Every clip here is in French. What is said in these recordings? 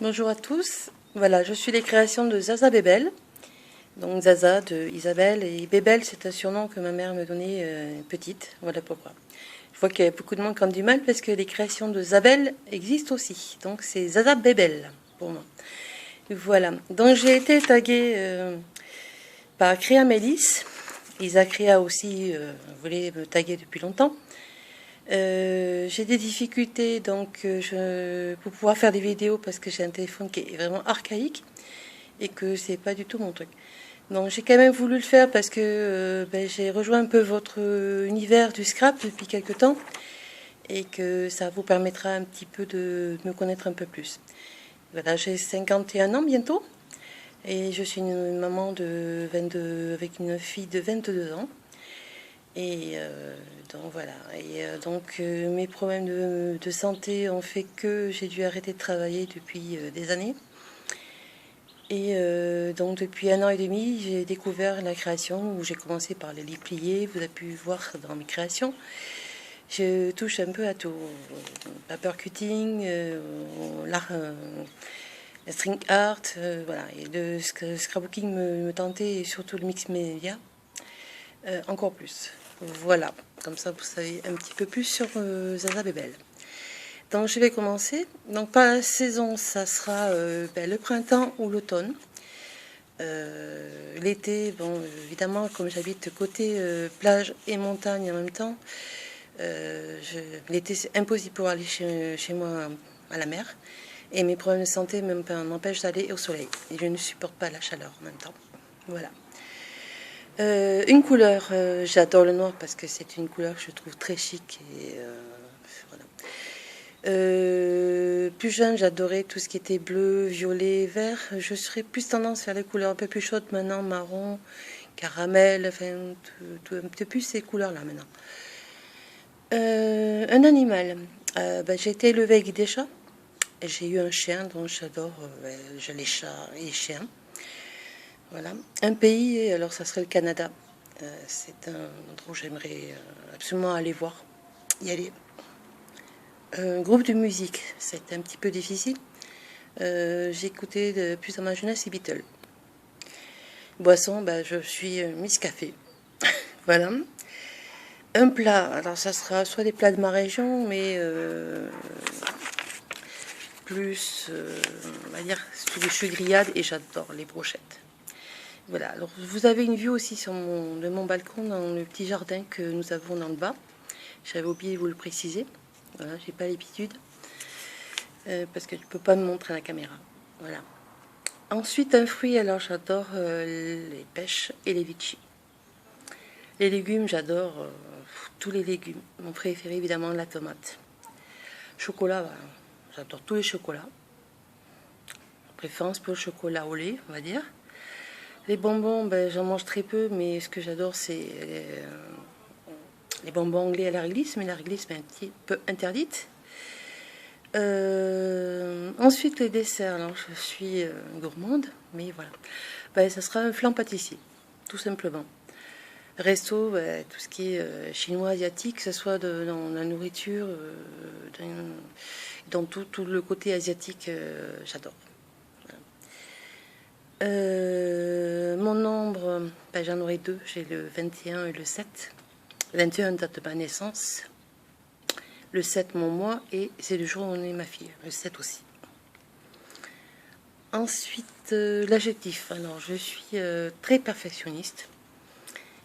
Bonjour à tous. Voilà, je suis les créations de Zaza Bébel. Donc Zaza de Isabelle et Bébel, c'est un surnom que ma mère me donnait petite. Voilà pourquoi. Je vois qu'il y a beaucoup de monde qui ont du mal parce que les créations de Zabel existent aussi. Donc c'est Zaza Bébel pour moi. Voilà. Donc j'ai été taguée par Créa Mélis. Isa Créa aussi voulait me taguer depuis longtemps. J'ai des difficultés pour pouvoir faire des vidéos parce que j'ai un téléphone qui est vraiment archaïque et que c'est pas du tout mon truc. Donc j'ai quand même voulu le faire parce que j'ai rejoint un peu votre univers du scrap depuis quelques temps et que ça vous permettra un petit peu de me connaître un peu plus. Voilà, j'ai 51 ans bientôt et je suis une maman de 22 avec une fille de 22 ans. Et donc voilà. Mes problèmes de santé ont fait que j'ai dû arrêter de travailler depuis des années. Et donc depuis 1 an et demi, j'ai découvert la création où j'ai commencé par les lits pliés. Vous avez pu voir dans mes créations. Je touche un peu à tout. Paper cutting, l'art, string art, voilà. Et le scrapbooking me tentait et surtout le mix média encore plus. Voilà, comme ça vous savez un petit peu plus sur Zaza Bébel. Donc je vais commencer. Donc par la saison, ça sera le printemps ou l'automne. L'été, bon évidemment comme j'habite côté plage et montagne en même temps, l'été c'est impossible pour aller chez moi à la mer. Et mes problèmes de santé m'empêchent d'aller au soleil. Et je ne supporte pas la chaleur en même temps. Voilà. Une couleur, j'adore le noir parce que c'est une couleur que je trouve très chic et voilà. Plus jeune, j'adorais tout ce qui était bleu, violet, vert. Je serais plus tendance vers les couleurs un peu plus chaudes maintenant, marron, caramel, enfin un peu plus ces couleurs-là maintenant. Un animal, j'ai été élevée avec des chats. J'ai eu un chien dont j'adore, j'ai les chats et les chiens. Voilà. Un pays, alors ça serait le Canada. C'est un endroit où j'aimerais absolument aller voir, y aller. Un groupe de musique, c'était un petit peu difficile. J'ai écouté plus dans ma jeunesse les Beatles. Boisson, je suis Miss Café. Voilà. Un plat, alors ça sera soit des plats de ma région, mais plus, on va dire, sous les choux grillades et j'adore les brochettes. Voilà, alors vous avez une vue aussi de mon balcon dans le petit jardin que nous avons dans le bas. J'avais oublié de vous le préciser. Voilà, j'ai pas l'habitude parce que je peux pas me montrer à la caméra. Voilà. Ensuite, un fruit, alors j'adore les pêches et les litchis. Les légumes, j'adore tous les légumes. Mon préféré, évidemment, la tomate. Chocolat, j'adore tous les chocolats. Préférence pour le chocolat au lait, on va dire. Les bonbons, j'en mange très peu, mais ce que j'adore, c'est les bonbons anglais à la réglisse, mais la réglisse est un petit peu interdite. Ensuite, les desserts. Alors, je suis gourmande, mais voilà. Ça sera un flan pâtissier, tout simplement. Resto, tout ce qui est chinois, asiatique, que ce soit dans la nourriture, dans tout le côté asiatique, j'adore. Mon nombre, j'en aurai deux, j'ai le 21 et le 7. Le 21 date de ma naissance, le 7 mon mois, et c'est le jour où on est ma fille, le 7 aussi. Ensuite, l'adjectif. Alors, je suis très perfectionniste,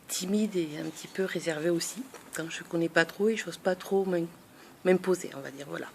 timide et un petit peu réservée aussi, quand je ne connais pas trop et je n'ose pas trop m'imposer, on va dire, voilà.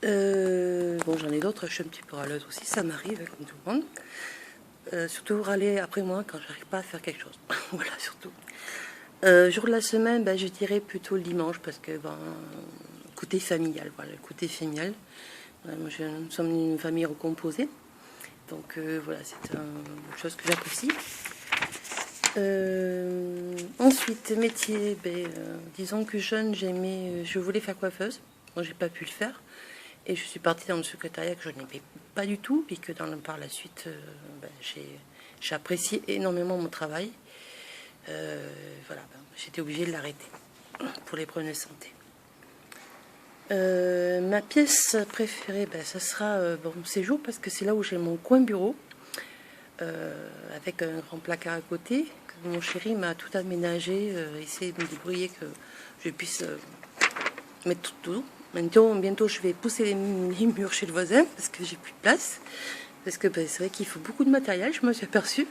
J'en ai d'autres, je suis un petit peu râleuse aussi, ça m'arrive comme tout le monde. Surtout râler après moi quand j'arrive pas à faire quelque chose. Voilà, surtout. Jour de la semaine, je dirais plutôt le dimanche parce que côté familial, voilà, le côté familial. Nous sommes une famille recomposée, donc voilà, c'est une chose que j'apprécie. Ensuite, métier, disons que jeune, je voulais faire coiffeuse, bon, j'ai pas pu le faire. Et je suis partie dans le secrétariat que je n'aimais pas du tout, puis que par la suite, j'ai apprécié énormément mon travail. Voilà, j'étais obligée de l'arrêter pour les problèmes de santé. Ma pièce préférée, ça sera bon, séjour parce que c'est là où j'ai mon coin bureau avec un grand placard à côté. Que mon chéri m'a tout aménagé, essayé de me débrouiller que je puisse mettre tout. Bientôt, je vais pousser les murs chez le voisin parce que j'ai plus de place. Parce que c'est vrai qu'il faut beaucoup de matériel, je me suis aperçue.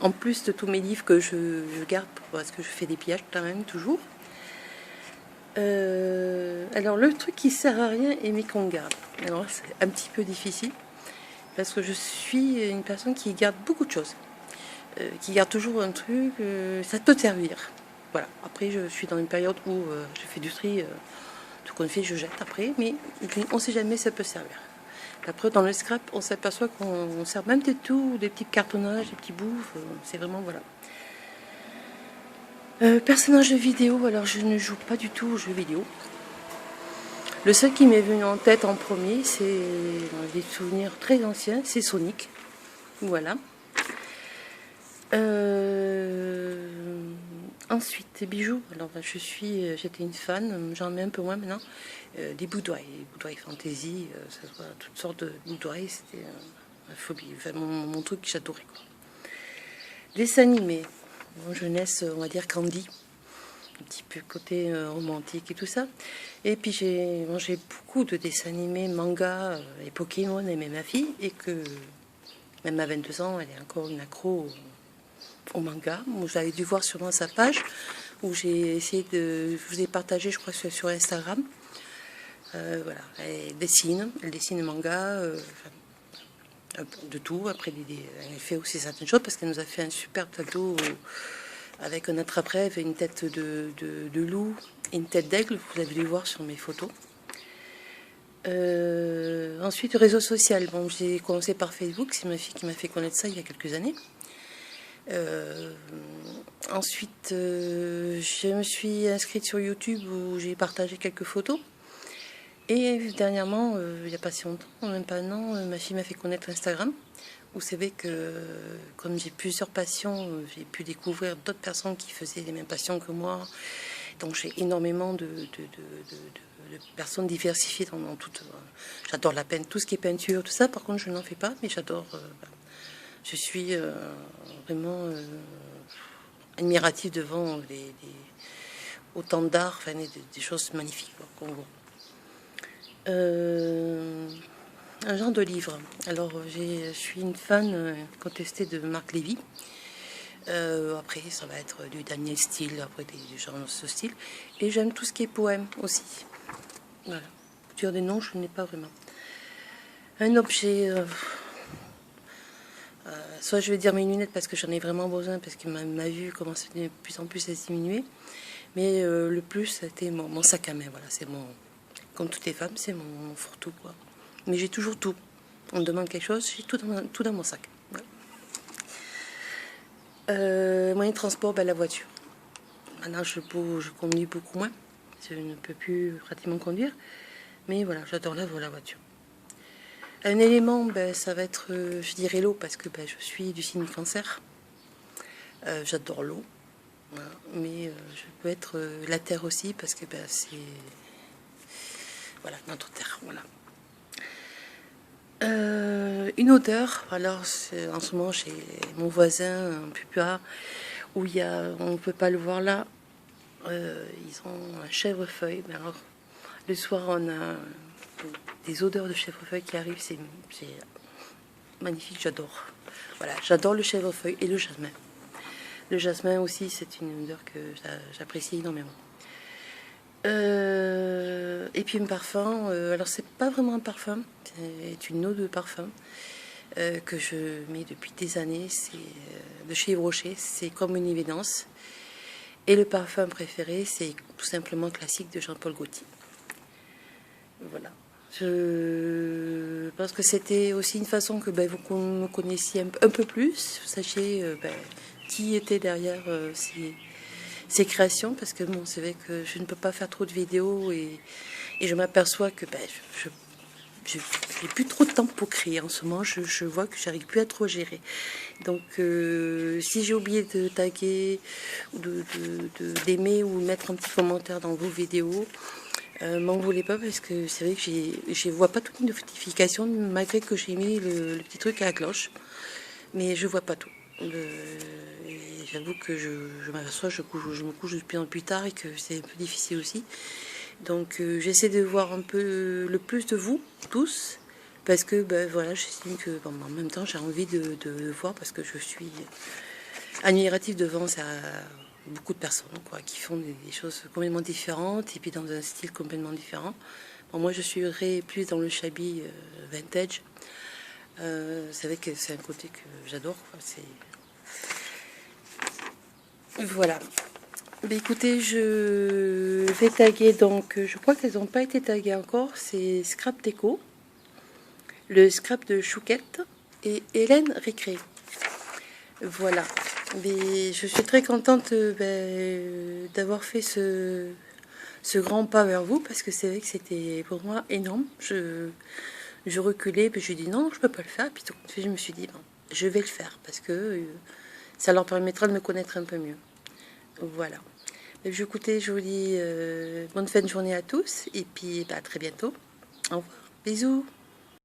En plus de tous mes livres que je garde parce que je fais des pillages quand même toujours. Alors le truc qui sert à rien et mais qu'on garde. Alors c'est un petit peu difficile parce que je suis une personne qui garde beaucoup de choses, qui garde toujours un truc, ça peut servir. Voilà. Après je suis dans une période où je fais du tri, tout qu'on fait je jette après, mais on ne sait jamais ça peut servir. Après dans le scrap on s'aperçoit qu'on sert même des tout, des petits cartonnages, des petits bouts, c'est vraiment voilà. Personnage de vidéo, alors je ne joue pas du tout aux jeux vidéo. Le seul qui m'est venu en tête en premier, c'est des souvenirs très anciens, c'est Sonic. Voilà. Ensuite, des bijoux. Alors j'étais une fan, j'en mets un peu moins maintenant. Des boudoirs fantasy, ça soit toutes sortes de boudoirs, c'était ma phobie, enfin, mon truc que j'adorais. Dessins animés. Mon jeunesse, on va dire Candy, un petit peu côté romantique et tout ça. Et puis j'ai mangé beaucoup de dessins animés, manga et Pokémon aimait ma fille et que même à 22 ans, elle est encore une accro au manga. Vous avez dû voir sûrement sa page où j'ai essayé de, je vous ai partagé, je crois, sur Instagram. Voilà, elle dessine manga. De tout, après elle fait aussi certaines choses parce qu'elle nous a fait un super tableau avec un attrape-rêve et une tête de loup et une tête d'aigle, vous avez dû voir sur mes photos. Ensuite, le réseau social, bon, j'ai commencé par Facebook, c'est ma fille qui m'a fait connaître ça il y a quelques années. Ensuite, je me suis inscrite sur YouTube où j'ai partagé quelques photos. Et dernièrement, il n'y a pas si longtemps, même pas un an, ma fille m'a fait connaître Instagram. Vous savez que comme j'ai plusieurs passions, j'ai pu découvrir d'autres personnes qui faisaient les mêmes passions que moi. Donc j'ai énormément de personnes diversifiées dans tout. J'adore la peinture, tout ce qui est peinture, tout ça. Par contre, je n'en fais pas, mais j'adore. Je suis vraiment admirative devant autant d'art, enfin, des choses magnifiques qu'on voit. Un genre de livre. Alors, je suis une fan contestée de Marc Lévy. Après, ça va être du Daniel Steele, après des gens de ce style. Et j'aime tout ce qui est poème aussi. Voilà. Pour dire des noms, je n'ai pas vraiment. Un objet. Soit je vais dire mes lunettes parce que j'en ai vraiment besoin, parce que ma vue commence de plus en plus à diminuer. Mais le plus, c'était mon sac à main. Voilà, c'est mon. Comme toutes les femmes, c'est mon fourre-tout, quoi. Mais j'ai toujours tout. On me demande quelque chose, j'ai tout dans mon sac. Voilà. Moyen de transport, la voiture. Maintenant, je conduis beaucoup moins. Je ne peux plus pratiquement conduire. Mais voilà, j'adore la voiture. Un élément, ça va être, je dirais l'eau, parce que je suis du signe Cancer. J'adore l'eau. Voilà. Mais je peux être la terre aussi, parce que c'est... Voilà, notre terre, voilà. Une odeur, alors en ce moment chez mon voisin un peu plus bas, où on ne peut pas le voir là, ils ont un chèvrefeuille. Alors, le soir on a des odeurs de chèvrefeuille qui arrivent, c'est magnifique, j'adore. Voilà, j'adore le chèvrefeuille et le jasmin. Le jasmin aussi, c'est une odeur que j'apprécie énormément. Et puis un parfum, alors c'est pas vraiment un parfum, c'est une eau de parfum que je mets depuis des années, c'est de chez Yves Rocher, c'est comme une évidence. Et le parfum préféré, c'est tout simplement classique de Jean-Paul Gaultier. Voilà. Je pense que c'était aussi une façon que vous me connaissiez un peu plus, vous sachiez qui était derrière ces créations, parce que bon, c'est vrai que je ne peux pas faire trop de vidéos et je m'aperçois que je n'ai plus trop de temps pour créer en ce moment. Je vois que j'arrive plus à trop gérer. Donc si j'ai oublié de taguer ou d'aimer ou mettre un petit commentaire dans vos vidéos, M'en voulez pas parce que c'est vrai que je vois pas toutes les notifications malgré que j'ai mis le petit truc à la cloche. Mais je vois pas tout. Et j'avoue que je m'aperçois, je me couche de plus en plus tard et que c'est un peu difficile aussi. Donc j'essaie de voir un peu le plus de vous, tous, parce que ben, voilà, j'estime que bon, en même temps j'ai envie de voir parce que je suis admirative devant ça, beaucoup de personnes quoi, qui font des choses complètement différentes et puis dans un style complètement différent. Bon, moi je suis plus dans le shabby vintage. C'est vrai que c'est un côté que j'adore. Voilà. Mais écoutez, je vais taguer donc, je crois qu'elles n'ont pas été taguées encore, c'est Scrap Déco, le scrap de Chouquette et Hélène Récré. Voilà. Mais je suis très contente d'avoir fait ce grand pas vers vous parce que c'est vrai que c'était pour moi énorme. Je reculais, puis je dis non, je peux pas le faire. Puis tout de suite, je me suis dit, bon, je vais le faire parce que ça leur permettra de me connaître un peu mieux. Voilà. Écoutez, je vous dis bonne fin de journée à tous et puis à très bientôt. Au revoir. Bisous.